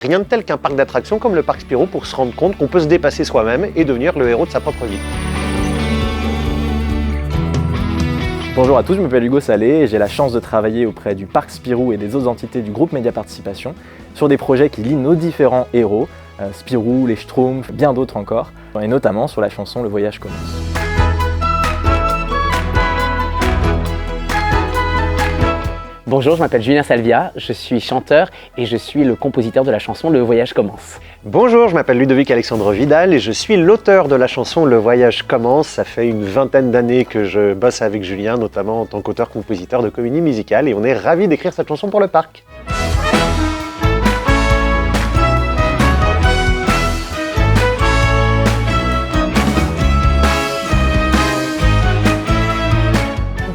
Rien de tel qu'un parc d'attractions comme le parc Spirou pour se rendre compte qu'on peut se dépasser soi-même et devenir le héros de sa propre vie. Bonjour à tous, je m'appelle Hugo Salé et j'ai la chance de travailler auprès du parc Spirou et des autres entités du groupe Média Participation sur des projets qui lient nos différents héros, Spirou, les Schtroumpfs, bien d'autres encore, et notamment sur la chanson Le Voyage commence. Bonjour, je m'appelle Julien Salvia, je suis chanteur et je suis le compositeur de la chanson Le Voyage commence. Bonjour, je m'appelle Ludovic Alexandre Vidal et je suis l'auteur de la chanson Le Voyage commence. Ça fait une vingtaine d'années que je bosse avec Julien, notamment en tant qu'auteur-compositeur de comédie musicale, et on est ravis d'écrire cette chanson pour le parc.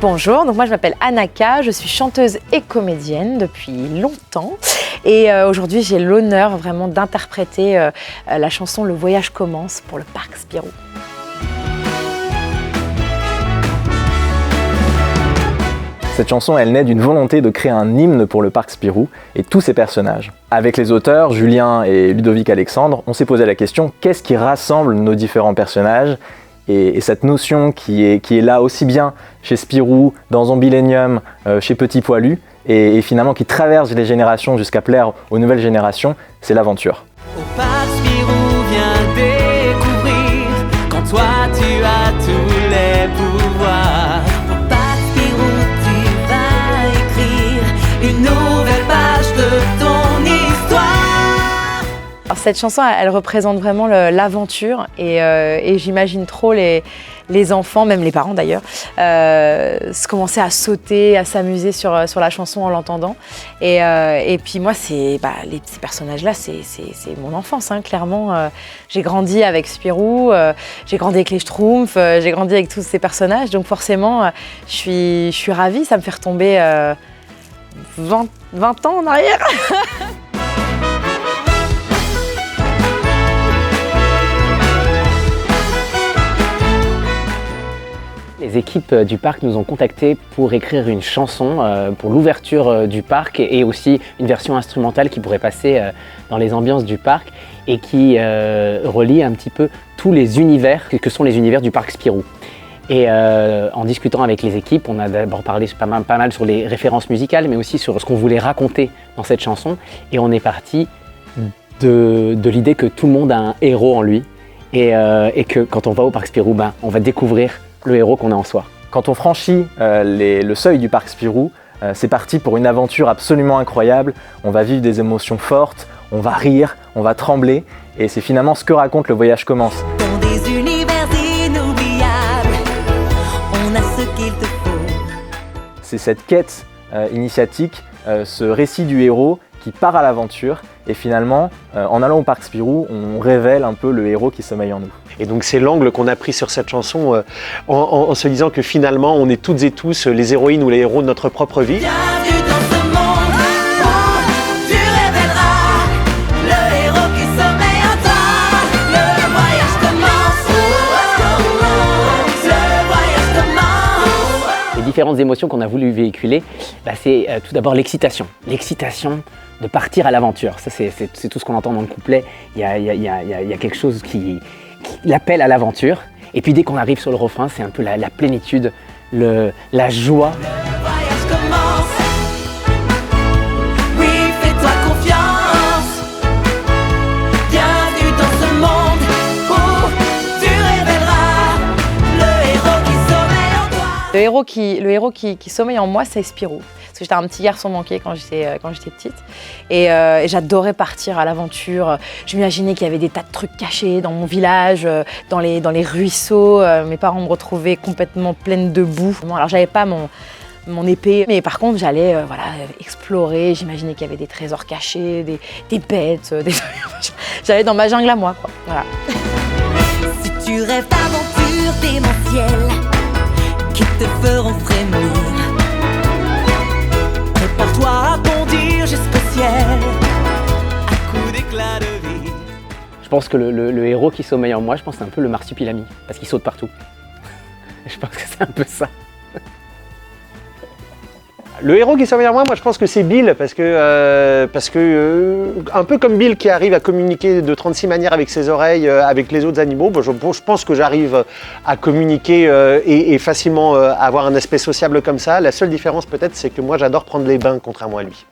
Bonjour, donc moi je m'appelle Anaka, je suis chanteuse et comédienne depuis longtemps et aujourd'hui j'ai l'honneur vraiment d'interpréter la chanson Le Voyage commence pour le parc Spirou. Cette chanson, elle naît d'une volonté de créer un hymne pour le parc Spirou et tous ses personnages. Avec les auteurs, Julien et Ludovic Alexandre, on s'est posé la question, qu'est-ce qui rassemble nos différents personnages ? Et cette notion qui est là aussi bien chez Spirou, dans Zombilenium, chez Petit Poilu, et finalement qui traverse les générations jusqu'à plaire aux nouvelles générations, c'est l'aventure. Au parc Spirou, viens découvrir, quand toi tu as tous les pouvoirs. Au parc Spirou, tu vas écrire une nouvelle page de ton histoire. Alors cette chanson, elle représente vraiment l'aventure et j'imagine trop les enfants, même les parents d'ailleurs, commencer à sauter, à s'amuser sur la chanson en l'entendant. Et puis moi, ces personnages-là, c'est mon enfance, hein, clairement. J'ai grandi avec Spirou, j'ai grandi avec les Schtroumpfs, j'ai grandi avec tous ces personnages, donc forcément, je suis ravie, ça me fait retomber 20 ans en arrière. Les équipes du parc nous ont contactés pour écrire une chanson pour l'ouverture du parc et aussi une version instrumentale qui pourrait passer dans les ambiances du parc et qui relie un petit peu tous les univers que sont les univers du parc Spirou. Et en discutant avec les équipes, on a d'abord parlé pas mal sur les références musicales, mais aussi sur ce qu'on voulait raconter dans cette chanson. Et on est parti de l'idée que tout le monde a un héros en lui et que quand on va au parc Spirou, on va découvrir le héros qu'on a en soi. Quand on franchit le seuil du parc Spirou, c'est parti pour une aventure absolument incroyable. On va vivre des émotions fortes, on va rire, on va trembler, et c'est finalement ce que raconte Le Voyage commence. Dans des univers inoubliables, on a ce qu'il te faut. C'est cette quête initiatique, ce récit du héros qui part à l'aventure, et finalement, en allant au parc Spirou, on révèle un peu le héros qui sommeille en nous. Et donc c'est l'angle qu'on a pris sur cette chanson en se disant que finalement on est toutes et tous les héroïnes ou les héros de notre propre vie. Bienvenue dans ce monde où tu révéleras le héros qui sommeille en toi. Le voyage commence. Le voyage commence. Les différentes émotions qu'on a voulu véhiculer, c'est tout d'abord l'excitation. L'excitation de partir à l'aventure. Ça, c'est tout ce qu'on entend dans le couplet. Il y a quelque chose qui l'appel à l'aventure. Et puis dès qu'on arrive sur le refrain, c'est un peu la plénitude, la joie. Le voyage commence. Oui, fais-toi confiance. Bienvenue dans ce monde où tu révéleras le héros qui sommeille en toi. Le héros qui sommeille en moi, c'est Spirou. Parce que j'étais un petit garçon manqué quand j'étais petite. Et j'adorais partir à l'aventure. Je m'imaginais qu'il y avait des tas de trucs cachés dans mon village, dans les ruisseaux. Mes parents me retrouvaient complètement pleine de boue. Alors j'avais pas mon épée, mais par contre j'allais explorer. J'imaginais qu'il y avait des trésors cachés, des bêtes. J'allais dans ma jungle à moi, quoi. Voilà. Si tu rêves d'aventures démentielles qui te feront frémir, prépare-toi à bondir jusqu'au ciel, à coups d'éclat de vie. Je pense que le héros qui sommeille en moi, je pense que c'est un peu le marsupilami, parce qu'il saute partout. Je pense que c'est un peu ça. Le héros qui s'en vient à moi, je pense que c'est Bill, parce que un peu comme Bill qui arrive à communiquer de 36 manières avec ses oreilles, avec les autres animaux, je pense que j'arrive à communiquer et facilement avoir un aspect sociable comme ça. La seule différence peut-être, c'est que moi j'adore prendre les bains, contrairement à lui.